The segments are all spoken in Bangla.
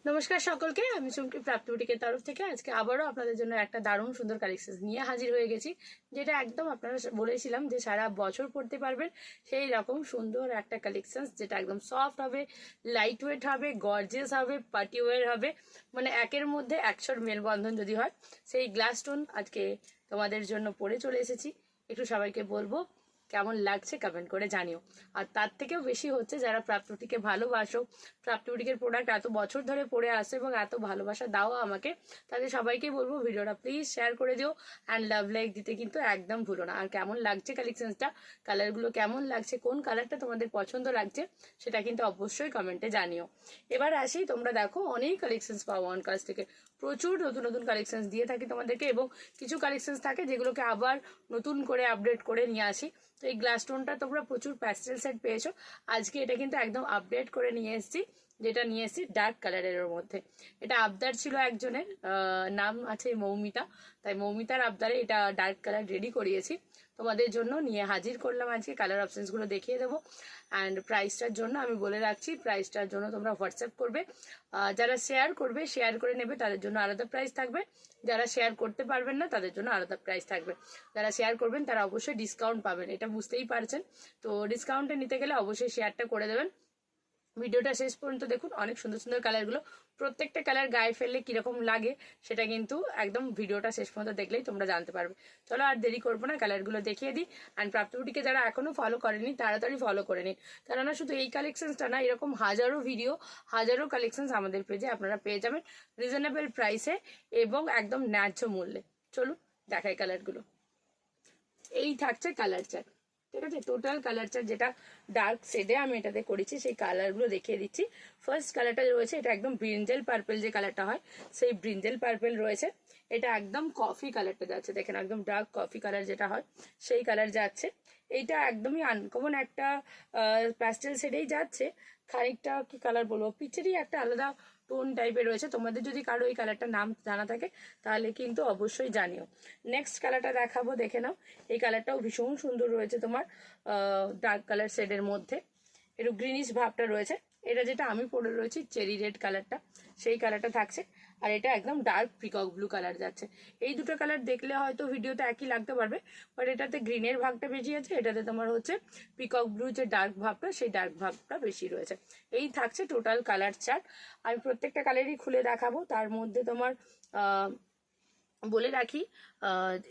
নমস্কার সকলকে, আমি চুমকি প্রাপ্তি বুটিকের তরফ থেকে আজকে আবারও আপনাদের জন্য একটা দারুণ সুন্দর কালেকশন নিয়ে হাজির হয়ে গেছি, যেটা একদম আপনারা বলেছিলাম যে সারা বছর পরতে পারবেন সেই রকম সুন্দর একটা কালেকশন, যেটা একদম সফট হবে, লাইট ওয়েট হবে, গর্জিয়াস হবে, পার্টি ওয়্যার হবে, মানে একের মধ্যে একশোর মেলবন্ধন যদি হয় সেই গ্লাস স্টোন আজকে তোমাদের জন্য পরে চলে এসেছি। একটু সবাইকে বলবো কেমন লাগছে কমেন্ট করে জানিও। আর তার থেকেও বেশি হচ্ছে যারা প্রাপ্তিকে ভালোবাসো, প্রাপ্তি বুটিকের প্রোডাক্ট এত বছর ধরে পড়ে আসে এবং এত ভালোবাসা দাও আমাকে, তাদের সবাইকে বলবো ভিডিওটা প্লিজ শেয়ার করে দিও অ্যান্ড লাভ লাইক দিতে কিন্তু একদম ভুলো না। আর কেমন লাগছে কালেকশনসটা, কালারগুলো কেমন লাগছে, কোন কালারটা তোমাদের পছন্দ লাগছে সেটা কিন্তু অবশ্যই কমেন্টে জানিও। এবার আসি, তোমরা দেখো অনেক কালেকশনস পাও ওয়ান কাজ থেকে, প্রচুর নতুন নতুন কালেকশনস দিয়ে থাকি তোমাদেরকে, এবং কিছু কালেকশনস থাকে যেগুলোকে আবার নতুন করে আপডেট করে নিয়ে আসি। তো এই গ্লাস স্টোনটা তোমরা প্রচুর প্যাস্টেল সেট পেয়েছো, আজকে এটা কিন্তু একদম আপডেট করে নিয়ে এসেছি, যেটা নিয়ে এসেছি ডার্ক কালারের মধ্যে। এটা আবদার ছিল একজনের, নাম আছে মৌমিতা, তাই মৌমিতার আবদারে এটা ডার্ক কালার রেডি করিয়েছি তোমাদের জন্য, নিয়ে হাজির করলাম আজকে। কালার অপশনসগুলো দেখিয়ে দেবো অ্যান্ড প্রাইসটার জন্য আমি বলে রাখছি, প্রাইসটার জন্য তোমরা হোয়াটসঅ্যাপ করবে, যারা শেয়ার করবে, শেয়ার করে নেবে তাদের জন্য আলাদা প্রাইস থাকবে, যারা শেয়ার করতে পারবেন না তাদের জন্য আলাদা প্রাইস থাকবে। যারা শেয়ার করবেন তারা অবশ্যই ডিসকাউন্ট পাবেন, এটা বুঝতেই পারছেন। তো ডিসকাউন্টে নিতে গেলে অবশ্যই শেয়ারটা করে দেবেন। ভিডিওটা শেষ পর্যন্ত দেখুন, অনেক সুন্দর সুন্দর কালারগুলো, প্রত্যেকটা কালার গায়ে ফেললে কিরকম লাগে সেটা কিন্তু একদম ভিডিওটা শেষ পর্যন্ত দেখলেই তোমরা জানতে পারবে। চলো আর দেরি করবো না, কালারগুলো দেখিয়ে দিই। অ্যান্ড প্রাপ্তি বুটিকে যারা এখনো ফলো করেনি তাড়াতাড়ি ফলো করে নিন, কেননা শুধু এই কালেকশনসটা না, এরকম হাজারো ভিডিও, হাজারো কালেকশনস আমাদের পেজে আপনারা পেয়ে যাবেন রিজনেবল প্রাইসে এবং একদম ন্যায্য মূল্যে। চলুন দেখাই কালারগুলো। এই থাকছে কালার চার্ট, ঠিক আছে, টোটাল কালার চার্ট যেটা ডার্ক শেডে আমি এটাতে করেছি সেই কালারগুলো দেখিয়ে দিচ্ছি। ফার্স্ট কালারটা রয়েছে, এটা একদম ব্রিঞ্জেল পার্পেল যে কালারটা হয় সেই ব্রিঞ্জেল পার্পেল রয়েছে। এটা একদম কফি কালারটা যাচ্ছে, দেখেন একদম ডার্ক কফি কালার যেটা হয় সেই কালার যাচ্ছে। এইটা একদমই আনকমন একটা প্যাস্টেল শেডেই যাচ্ছে, খানিকটা কি কালার বলবো, পিচেরই একটা আলাদা টোন টাইপের রয়েছে। তোমাদের যদি কারো এই কালারটার নাম জানা থাকে তাহলে কিন্তু অবশ্যই জানিও। নেক্সট কালারটা দেখাবো, দেখে নাও। এই কালারটাও ভীষণ সুন্দর রয়েছে তোমার, ডার্ক কালার শেডের মধ্যে একটু গ্রিনিশ ভাবটা রয়েছে। এটা যেটা আমি পরে রয়েছি চেরি রেড কালারটা, সেই কালারটা থাকছে। আর এটা একদম ডার্ক পিকক ব্লু কালার যাচ্ছে। এই দুটো কালার দেখলে হয়তো ভিডিওতে একই লাগতে পারবে, বাট এটাতে গ্রিনের ভাগটা বেশি আছে, এটাতে তোমার হচ্ছে পিকক ব্লু যে ডার্ক ভাবটা সেই ডার্ক ভাবটা বেশি রয়েছে। এই থাকছে টোটাল কালার চার্ট। আমি প্রত্যেকটা কালারই খুলে দেখাবো, তার মধ্যে তোমার বলে রাখি,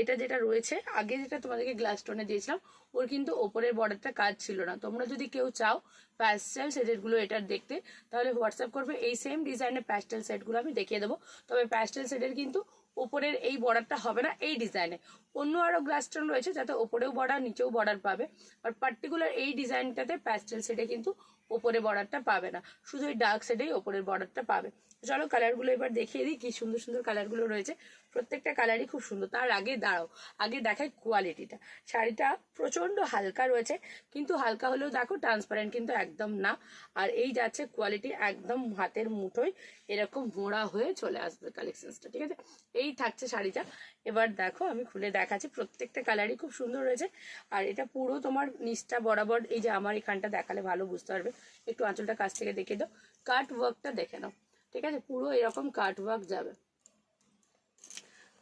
এটা যেটা রয়েছে আগে যেটা তোমাদেরকে গ্লাস স্টোনে দিয়েছিলাম ওর কিন্তু ওপরের বর্ডারটা কাজ ছিল না। তোমরা যদি কেউ চাও প্যাস্টেল সেটগুলো এটার দেখতে, তাহলে হোয়াটসঅ্যাপ করবে, এই সেম ডিজাইনের প্যাস্টেল সেটগুলো আমি দেখিয়ে দেবো। তবে প্যাস্টেল সেটের কিন্তু উপরের এই বর্ডারটা হবে না এই ডিজাইনে, অন্য আরো গ্লাস স্টোন রয়েছে যাতে ওপরেও বর্ডার নিচেও বর্ডার পাবে, আর পার্টিকুলার এই ডিজাইনটাতে প্যাস্টেল সেটে কিন্তু ওপরে বর্ডারটা পাবে না, শুধু এই ডার্ক সেটেই ওপরের বর্ডারটা পাবে। চলো কালারগুলো এবার দেখিয়ে দিই, কি সুন্দর সুন্দর কালারগুলো রয়েছে, প্রত্যেকটা কালারই খুব সুন্দর। তার আগে দাঁড়াও, আগে দেখাই কোয়ালিটিটা। শাড়িটা প্রচন্ড হালকা রয়েছে, কিন্তু হালকা হলেও দেখো ট্রান্সপারেন্ট কিন্তু একদম না। আর এই যাচ্ছে কোয়ালিটি একদম হাতের মুঠোয় এরকম মোড়া হয়ে চলে আসবে কালেকশনসটা, ঠিক আছে। এই থাকছে শাড়িটা। এবার দেখো আমি খুলে দেখাচ্ছি, প্রত্যেকটা কালারই খুব সুন্দর রয়েছে। আর এটা পুরো তোমার নিচটা বরাবর, এই যে আমার এখানটা দেখালে ভালো বুঝতে পারবে, একটু আঁচলটা কাছ থেকে দেখে দাও, কাট ওয়ার্কটা দেখে নাও, ঠিক আছে, পুরো এরকম কাট ওয়ার্ক যাবে,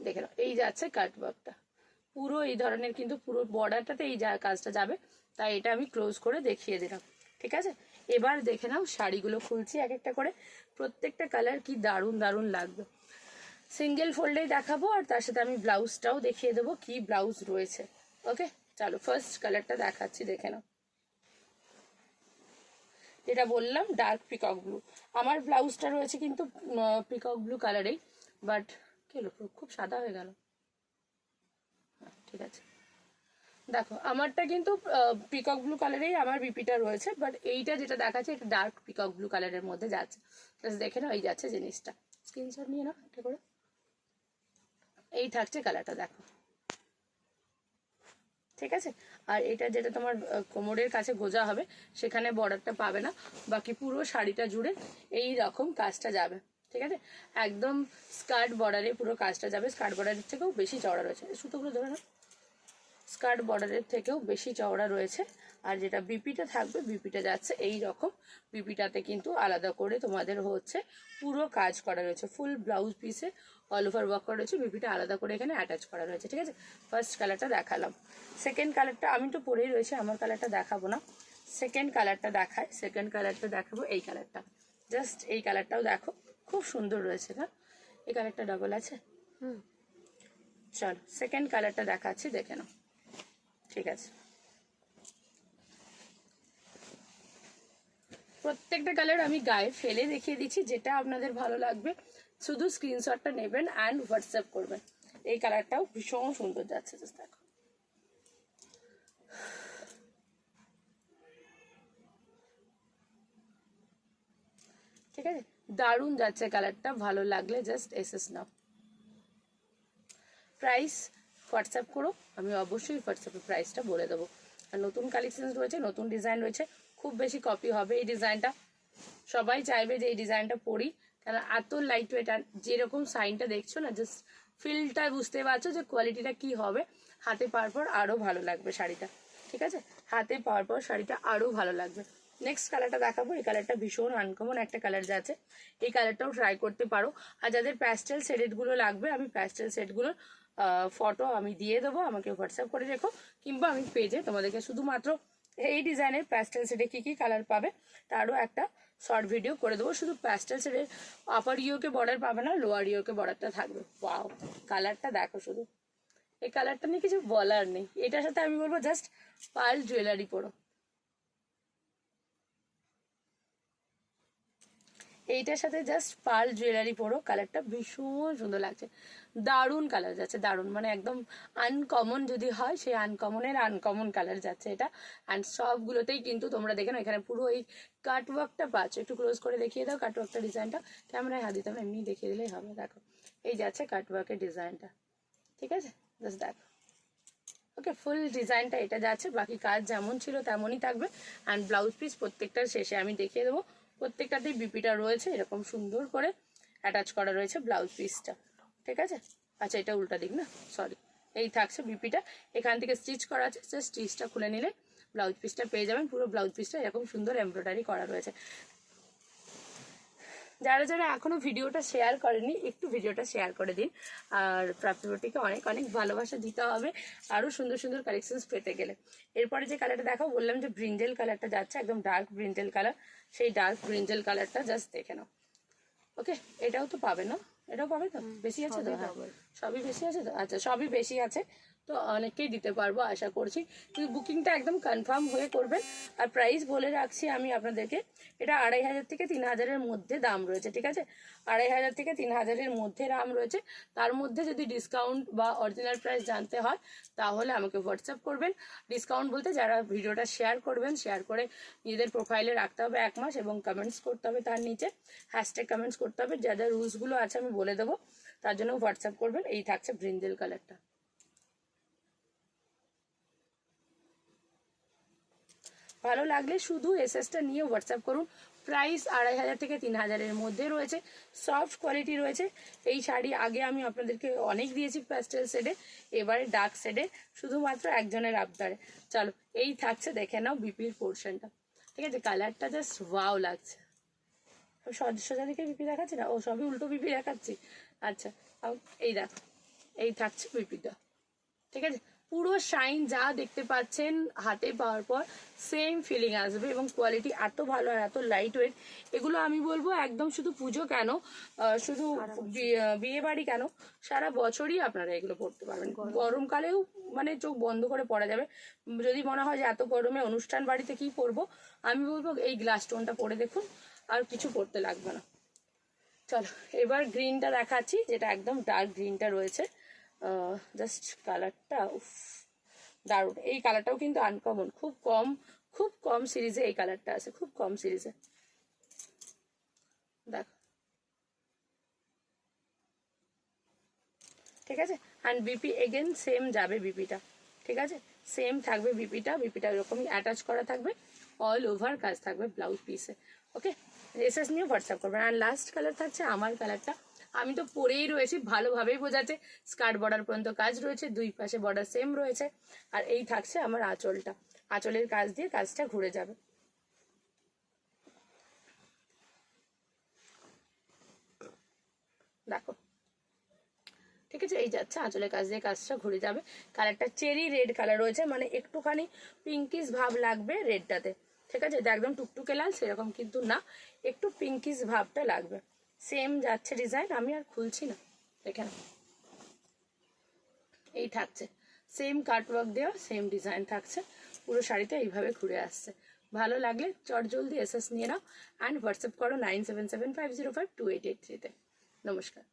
দেখে নাও। এই যাচ্ছে কাট ওয়ার্কটা পুরো এই ধরনের, কিন্তু পুরো বর্ডারটাতে এই কাজটা যাবে, তাই এটা আমি ক্লোজ করে দেখিয়ে দিলাম, ঠিক আছে। এবার দেখে নাও শাড়িগুলো খুলছি এক একটা করে, প্রত্যেকটা কালার কি দারুণ দারুণ লাগবে। সিঙ্গেল ফোল্ডেই দেখাবো, আর তার সাথে আমি ব্লাউজটাও দেখিয়ে দেবো কি ব্লাউজ রয়েছে। ওকে, চলো ফার্স্ট কালারটা দেখাচ্ছি, দেখে নাও। যেটা বললাম ডার্ক পিকক ব্লু, আমার ব্লাউজটা রয়েছে কিন্তু পিকক ব্লু কালারেই, বাট কি হলো খুব সাদা হয়ে গেল, ঠিক আছে। দেখো আমারটা কিন্তু পিকক ব্লু কালারেই আমার বিপিটা রয়েছে, বাট এইটা যেটা দেখাচ্ছে এটা ডার্ক পিকক ব্লু কালারের মধ্যে যাচ্ছে। দেখে নাও এই যাচ্ছে জিনিসটা, স্ক্রিনশট নিয়ে নাও একটা করে। এই থাকছে কালারটা, দেখো, ঠিক আছে। আর এটা যেটা তোমার কোমরের কাছে গোজা হবে সেখানে বর্ডারটা পাবে না, বাকি পুরো শাড়িটা জুড়ে এই রকম কাজটা যাবে, ঠিক আছে। একদম স্কার্ট বর্ডারে পুরো কাজটা যাবে, স্কার্ট বর্ডারের থেকেও বেশি চওড়া রয়েছে। সুতোগুলো ধরে না, স্কার্ট বর্ডারের থেকেও বেশি চওড়া রয়েছে। আর যেটা বিপিটা থাকবে, বিপিটা যাচ্ছে এই রকম। বিপিটাতে কিন্তু আলাদা করে তোমাদের হচ্ছে পুরো কাজ করা রয়েছে, ফুল ব্লাউজ পিসে অল ওভার ওয়ার্ক করা রয়েছে, বিপিটা আলাদা করে এখানে অ্যাটাচ করা রয়েছে। ঠিক আছে, ফার্স্ট কালারটা দেখালাম। সেকেন্ড কালারটা আমি তো পরেই রয়েছে, আমার কালারটা দেখাবো না, সেকেন্ড কালারটা দেখায়। সেকেন্ড কালারটা দেখাবো এই কালারটা, জাস্ট এই কালারটাও দেখো খুব সুন্দর রয়েছে না? এই কালারটা ডাবল আছে। চলো সেকেন্ড কালারটা দেখাচ্ছি, দেখে নাও। ঠিক আছে, প্রত্যেকটা কালার আমি গায়ে ফেলে দেখিয়ে দিচ্ছি, যেটা আপনাদের ভালো লাগবে শুধু স্ক্রিনশটটা নেবেন অ্যান্ড হোয়াটসঅ্যাপ করবেন। এই কালারটাও ভীষণ সুন্দর যাচ্ছে, জাস্ট দেখো। ঠিক আছে, দারুণ যাচ্ছে কালারটা, ভালো লাগলে জাস্ট এসএস নাও। প্রাইস হোয়াটসঅ্যাপ করো, আমি অবশ্যই হোয়াটসঅ্যাপে প্রাইসটা বলে দেবো। আর নতুন কালেকশন রয়েছে, নতুন ডিজাইন রয়েছে, খুব বেশি কপি হবে এই ডিজাইনটা। সবাই চাইবে যে এই ডিজাইনটা পরি, কারণ এত লাইট ওয়েট। আর যেরকম সাইনটা দেখছো না, জাস্ট ফিলটা বুঝতে পারছো যে কোয়ালিটিটা কি হবে। হাতে পাওয়ার পর আরও ভালো লাগবে শাড়িটা। ঠিক আছে, হাতে পাওয়ার পর শাড়িটা আরও ভালো লাগবে। নেক্সট কালারটা দেখাবো, এই কালারটা ভীষণ আনকমন একটা কালার যাচ্ছে, এই কালারটাও ট্রাই করতে পারো। আর যাদের প্যাস্টেল সেটগুলো লাগবে, আমি প্যাস্টেল সেটগুলোর ফটো আমি দিয়ে দেবো, আমাকে হোয়াটসঅ্যাপ করে রেখো, কিংবা আমি পেজে তোমাদেরকে শুধুমাত্র এই ডিজাইনের প্যাস্টেল সেটে কী কী কালার পাবে তারও একটা শর্ট ভিডিও করে দেবো। শুধু প্যাস্টেল সেটের আপার ইয়োকে বর্ডার পাবে না, লোয়ার ইয়োকে বর্ডারটা থাকবে। ওয়াও, কালারটা দেখো শুধু, এই কালারটা নিয়ে কিছু বলার নেই। এটার সাথে আমি বলবো জাস্ট পার্ল জুয়েলারি পরো। এইটার সাথে জাস্ট পার্ল জুয়েলারি পরো, কালারটা ভীষণ সুন্দর লাগছে, দারুণ কালার যাচ্ছে, দারুণ, মানে একদম আনকমন যদি হয় সেই আনকমনের আনকমন কালার যাচ্ছে এটা। অ্যান্ড সবগুলোতেই কিন্তু তোমরা দেখে নাও, এখানে পুরো এই কাটওয়ার্কটা পাচ্ছ। একটু ক্লোজ করে দেখিয়ে দাও কাটওয়ার্কটা, ডিজাইনটা ক্যামেরায় হাত দিতে হবে, এমনি দেখিয়ে দিলেই হবে। দেখো এই যাচ্ছে কাটওয়ার্কের ডিজাইনটা। ঠিক আছে, জাস্ট দেখো। ওকে, ফুল ডিজাইনটা এটা যাচ্ছে, বাকি কাজ যেমন ছিল তেমনই থাকবে। অ্যান্ড ব্লাউজ পিস প্রত্যেকটার শেষে আমি দেখিয়ে দেবো, প্রত্যেকটাতেই বিপিটা রয়েছে এরকম সুন্দর করে অ্যাটাচ করা রয়েছে ব্লাউজ পিসটা। ঠিক আছে, আচ্ছা এটা উল্টা দিক না, সরি, এই থাকছে বিপিটা, এখান থেকে স্টিচ করা আছে, জাস্ট স্টিচটা খুলে নিলে ব্লাউজ পিসটা পেয়ে যাবেন। পুরো ব্লাউজ পিসটা এরকম সুন্দর এমব্রয়ডারি করা রয়েছে। যারা যারা এখনো ভিডিওটা শেয়ার করেনি, একটু ভিডিওটা শেয়ার করে দিন। আর প্রাপ্তিবতীকে অনেক অনেক ভালোবাসা দিতে হবে আরও সুন্দর সুন্দর কালেকশনস পেতে গেলে। এরপরে যে কালারটা দেখাও, বললাম যে ব্রিঞ্জেল কালারটা যাচ্ছে, একদম ডার্ক ব্রিঞ্জেল কালার। সেই ডার্ক ব্রিঞ্জেল কালারটা জাস্ট দেখে নাও। ওকে, এটাও তো পাবে না? এটাও পাবে তো? বেশি আছে তো? হ্যাঁ, সবই বেশি আছে তো? আচ্ছা, সবই বেশি আছে তো অনেককেই দিতে পারবো আশা করছি, কিন্তু বুকিংটা একদম কনফার্ম হয়ে করবেন। আর প্রাইস বলে রাখছি আমি আপনাদেরকে, এটা 2500 থেকে 3000-এর মধ্যে দাম রয়েছে। ঠিক আছে, 2500 থেকে 3000-এর মধ্যে দাম রয়েছে। তার মধ্যে যদি ডিসকাউন্ট বা অরিজিনাল প্রাইস জানতে হয় তাহলে আমাকে হোয়াটসঅ্যাপ করবেন। ডিসকাউন্ট বলতে যারা ভিডিওটা শেয়ার করবেন, শেয়ার করে নিজেদের প্রোফাইলে রাখতে হবে 1 মাস, এবং কমেন্টস করতে হবে, তার নিচে হ্যাশট্যাগ কমেন্টস করতে হবে। যা যা রুলসগুলো আছে আমি বলে দেবো, তার জন্য হোয়াটসঅ্যাপ করবেন। এই থাকছে ব্রিঞ্জেল কালারটা। ভালো লাগলে শুধু এসএসটা নিয়ে হোয়াটসঅ্যাপ করুন। প্রাইস 2500 থেকে 3000-এর মধ্যে রয়েছে, সফট কোয়ালিটি রয়েছে। এই শাড়ি আগে আমি আপনাদেরকে অনেক দিয়েছি প্যাস্টেল শেডে, এবারে ডার্ক শেডে, শুধুমাত্র একজনের আবদারে। চলো এই থাকছে, দেখে নাও বিপির পোর্শনটা। ঠিক আছে, কালারটা জাস্ট ওয়াও লাগছে। সোজা দিকে বিপি দেখাচ্ছি না, ও সবই উল্টো বিপি দেখাচ্ছি। আচ্ছা, এই দেখো, এই থাকছে বিপিটা। ঠিক আছে, পুরো শাইন যা দেখতে পাচ্ছেন হাতে পাওয়ার পর সেম ফিলিং আসবে, এবং কোয়ালিটি এত ভালো আর এত লাইট ওয়েট। এগুলো আমি বলবো একদম শুধু পুজো কেন, শুধু বিয়ে বাড়ি কেন, সারা বছরই আপনারা এগুলো পরতে পারবেন। গরমকালেও মানে চোখ বন্ধ করে পরা যাবে। যদি মনে হয় যে এত গরমে অনুষ্ঠান বাড়িতে কি পরবো, আমি বলবো এই গ্লাস টোনটা পরে দেখুন, আর কিছু পরতে লাগবে না। চলো এবার গ্রিনটা দেখাচ্ছি, যেটা একদম ডার্ক গ্রিনটা রয়েছে। জাস্ট কালারটা উফ, দারুণ। এই কালারটাও কিন্তু আনকমন, খুব কম সিরিজে এই কালারটা আছে, খুব কম সিরিজে। দেখো, ঠিক আছে। অ্যান্ড বিপি এগেন সেম যাবে বিপিটা। ঠিক আছে, সেম থাকবে বিপিটা এরকমই অ্যাটাচ করা থাকবে, অল ওভার কাজ থাকবে ব্লাউজ পিসে। ওকে, এসএস নিয়ে হোয়াটসঅ্যাপ করবেন। আর লাস্ট কালার থাকছে আমার কালারটা, আমি তো পরেই রয়েছি, ভালোভাবেই বোঝাচ্ছে। স্কার্ট বর্ডার পর্যন্ত কাজ রয়েছে, দুই পাশে বর্ডার সেম রয়েছে। আর এই থাকছে আমার আঁচলটা, আঁচলের কাজ দিয়ে কাজটা ঘুরে যাবে। দেখো, ঠিক আছে, এই যাচ্ছে আঁচলের কাজ দিয়ে কাজটা ঘুরে যাবে। কালারটা চেরি রেড কালার রয়েছে, মানে একটুখানি পিঙ্কিশ ভাব লাগবে রেডটাতে। ঠিক আছে, এটা একদম টুকটুকে লাল সেরকম কিন্তু না, একটু পিঙ্কিশ ভাবটা লাগবে। সেম যাচ্ছে ডিজাইন, আমি আর খুলছি না। এখানে এই থাকছে সেম কাটওয়ার্ক দেওয়া, সেম ডিজাইন থাকছে, পুরো শাড়িটা এইভাবে ঘুরে আসছে। ভালো লাগলে চট জলদি এসএস নিয়ে নাও অ্যান্ড হোয়াটসঅ্যাপ করো 9775052883-তে। নমস্কার।